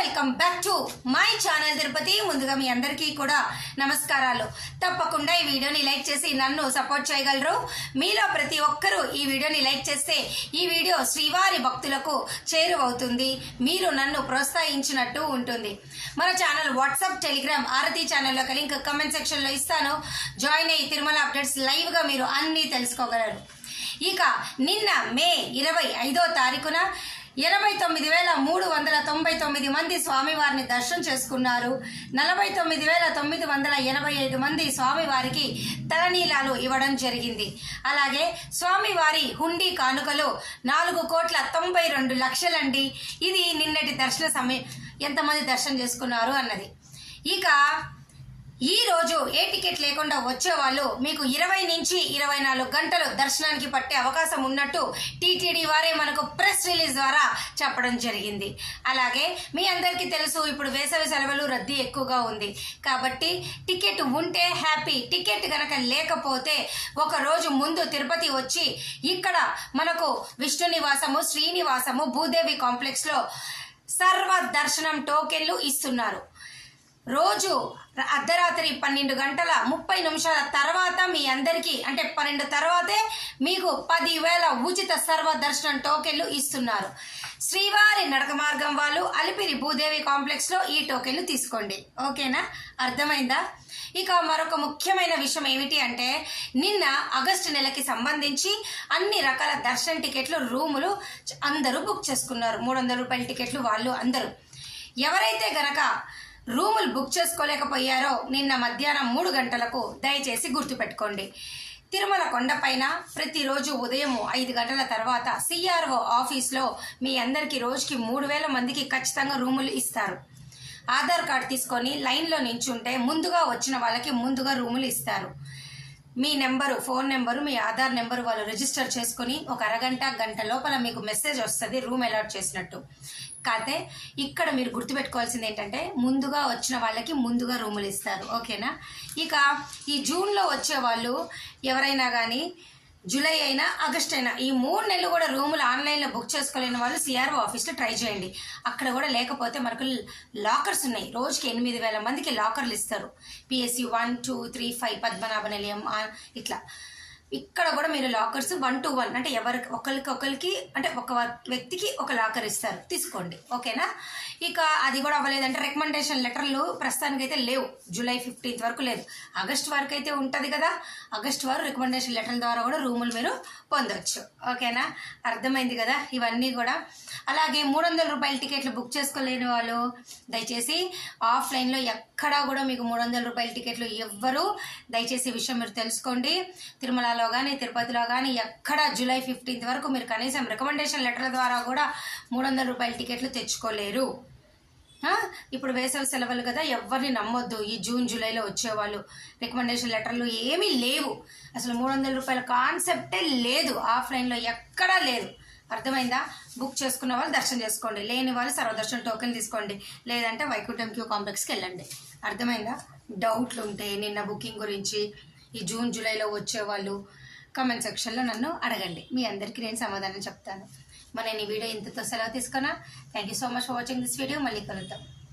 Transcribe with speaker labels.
Speaker 1: Welcome back to my channel Tirupati. ముందుగా మీ అందరికీ కూడా నమస్కారాలు. తప్పకుండా ఈ వీడియోని లైక్ చేసి నన్ను సపోర్ట్ చేయగలరు. మీలో ప్రతి ఒక్కరూ ఈ వీడియోని లైక్ చేస్తే ఈ వీడియో శ్రీవారి భక్తులకు చేరువవుతుంది. మీరు నన్ను ప్రోత్సహించినట్టు ఉంటుంది. మన ఛానల్ వాట్సాప్, టెలిగ్రామ్, ఆరతి ఛానల్ యొక్క లింక్ కమెంట్ సెక్షన్లో ఇస్తాను. జాయిన్ అయ్యి తిరుమల అప్డేట్స్ లైవ్గా మీరు అన్నీ తెలుసుకోగలరు. ఇక నిన్న మే 25వ తారీఖున 89,399 మంది స్వామివారిని దర్శనం చేసుకున్నారు. 49,985 మంది స్వామివారికి తలనీలాలు ఇవ్వడం జరిగింది. అలాగే స్వామివారి హుండీ కానుకలు 4,92,00,000 ఇది నిన్నటి దర్శన సమయం. ఎంతమంది దర్శనం చేసుకున్నారు అన్నది. ఇక ఈ రోజు ఏ టికెట్ లేకుండా వచ్చేవాళ్ళు మీకు 20 నుంచి 24 గంటలు దర్శనానికి పట్టే అవకాశం ఉన్నట్టు టీటీడీ వారే మనకు ప్రెస్ రిలీజ్ ద్వారా చెప్పడం జరిగింది. అలాగే మీ అందరికీ తెలుసు, ఇప్పుడు వేసవి సెలవులు రద్దీ ఎక్కువగా ఉంది. కాబట్టి టికెట్ ఉంటే హ్యాపీ, టికెట్ కనుక లేకపోతే ఒక రోజు ముందు తిరుపతి వచ్చి ఇక్కడ మనకు విష్ణు నివాసము, శ్రీనివాసము, భూదేవి కాంప్లెక్స్లో సర్వ దర్శనం టోకెన్లు ఇస్తున్నారు. రోజు అర్ధరాత్రి 12:30 తర్వాత మీ అందరికీ, అంటే 12 తర్వాతే మీకు 10,000 ఉచిత సర్వ దర్శనం టోకెన్లు ఇస్తున్నారు. శ్రీవారి నడక మార్గం వాళ్ళు అలిపిరి భూదేవి కాంప్లెక్స్లో ఈ టోకెన్లు తీసుకోండి. ఓకేనా, అర్థమైందా? ఇక మరొక ముఖ్యమైన విషయం ఏమిటి అంటే, నిన్న ఆగస్టు నెలకి సంబంధించి అన్ని రకాల దర్శన టికెట్లు, రూములు అందరూ బుక్ చేసుకున్నారు. 300 రూపాయల టికెట్లు వాళ్ళు అందరూ. ఎవరైతే గనక రూములు బుక్ చేసుకోలేకపోయారో నిన్న మధ్యాహ్నం 3 గంటలకు దయచేసి గుర్తుపెట్టుకోండి. తిరుమల కొండపైన ప్రతిరోజు ఉదయం 5 గంటల తర్వాత సిఆర్ఓ ఆఫీస్లో మీ అందరికీ రోజుకి 3,000 మందికి ఖచ్చితంగా రూములు ఇస్తారు. ఆధార్ కార్డు తీసుకొని లైన్లో నించుంటే ముందుగా వచ్చిన వాళ్ళకి ముందుగా రూములు ఇస్తారు. మీ నెంబరు, ఫోన్ నెంబరు, మీ ఆధార్ నెంబరు వాళ్ళు రిజిస్టర్ చేసుకుని ఒక అరగంట, గంట లోపల మీకు మెసేజ్ వస్తుంది రూమ్ అలాట్ చేసినట్టు. కాకపోతే ఇక్కడ మీరు గుర్తుపెట్టుకోవాల్సింది ఏంటంటే, ముందుగా వచ్చిన వాళ్ళకి ముందుగా రూములు ఇస్తారు. ఓకేనా? ఇక ఈ జూన్లో వచ్చే వాళ్ళు ఎవరైనా కానీ, జూలై అయినా ఆగస్ట్ అయినా, ఈ 3 నెలలు కూడా రూములు ఆన్లైన్లో బుక్ చేసుకోలేని వాళ్ళు సిఆర్ఓ ఆఫీస్లో ట్రై చేయండి. అక్కడ కూడా లేకపోతే మనకు లాకర్స్ ఉన్నాయి. రోజుకి 8,000 మందికి లాకర్లు ఇస్తారు. పిఎస్సి 1, 2, 3, 5, పద్మనాభ నిలయం ఇట్లా. ఇక్కడ కూడా మీరు లాకర్స్ 1 to 1, అంటే ఒకరికి అంటే ఒక వ్యక్తికి ఒక లాకర్ ఇస్తారు, తీసుకోండి. ఓకేనా? ఇక అది కూడా అవ్వలేదంటే రికమెండేషన్ లెటర్లు ప్రస్తుతానికి అయితే లేవు. జూలై 15th వరకు లేదు. ఆగస్ట్ వరకు అయితే ఉంటుంది కదా. ఆగస్ట్ వరకు రికమెండేషన్ లెటర్ల ద్వారా కూడా రూములు మీరు పొందవచ్చు. ఓకేనా, అర్థమైంది కదా ఇవన్నీ కూడా. అలాగే 300 రూపాయల టికెట్లు బుక్ చేసుకోలేని వాళ్ళు దయచేసి ఆఫ్లైన్లో ఎక్కడా కూడా మీకు 300 రూపాయల టికెట్లు ఇవ్వరు. దయచేసి ఈ విషయం మీరు తెలుసుకోండి. తిరుమలలో కానీ తిరుపతిలో కానీ ఎక్కడ జూలై 15th వరకు మీరు కనీసం రికమెండేషన్ లెటర్ల ద్వారా కూడా 300 రూపాయల టికెట్లు తెచ్చుకోలేరు. ఇప్పుడు వేసవి సెలవులు కదా, ఎవరిని నమ్మొద్దు. ఈ జూన్ జూలైలో వచ్చేవాళ్ళు రికమెండేషన్ లెటర్లు ఏమీ లేవు. అసలు 300 రూపాయల కాన్సెప్టే లేదు. ఆఫ్లైన్లో ఎక్కడా లేదు. అర్థమైందా? బుక్ చేసుకున్న వాళ్ళు దర్శనం చేసుకోండి, లేని వాళ్ళు సర్వదర్శనం టోకెన్ తీసుకోండి, లేదంటే వైకుంఠం క్యూ కాంప్లెక్స్కి వెళ్ళండి. అర్థమైందా? డౌట్లు ఉంటే నిన్న బుకింగ్ గురించి, ఈ జూన్ జూలైలో వచ్చేవాళ్ళు కామెంట్ సెక్షన్లో నన్ను అడగండి. మీ అందరికీ నేను సమాధానం చెప్తాను. మరి నేను ఈ వీడియో ఇంతతో సెలవు తీసుకున్నా. Thank you so much for watching this video. మళ్ళీ కలుద్దాం.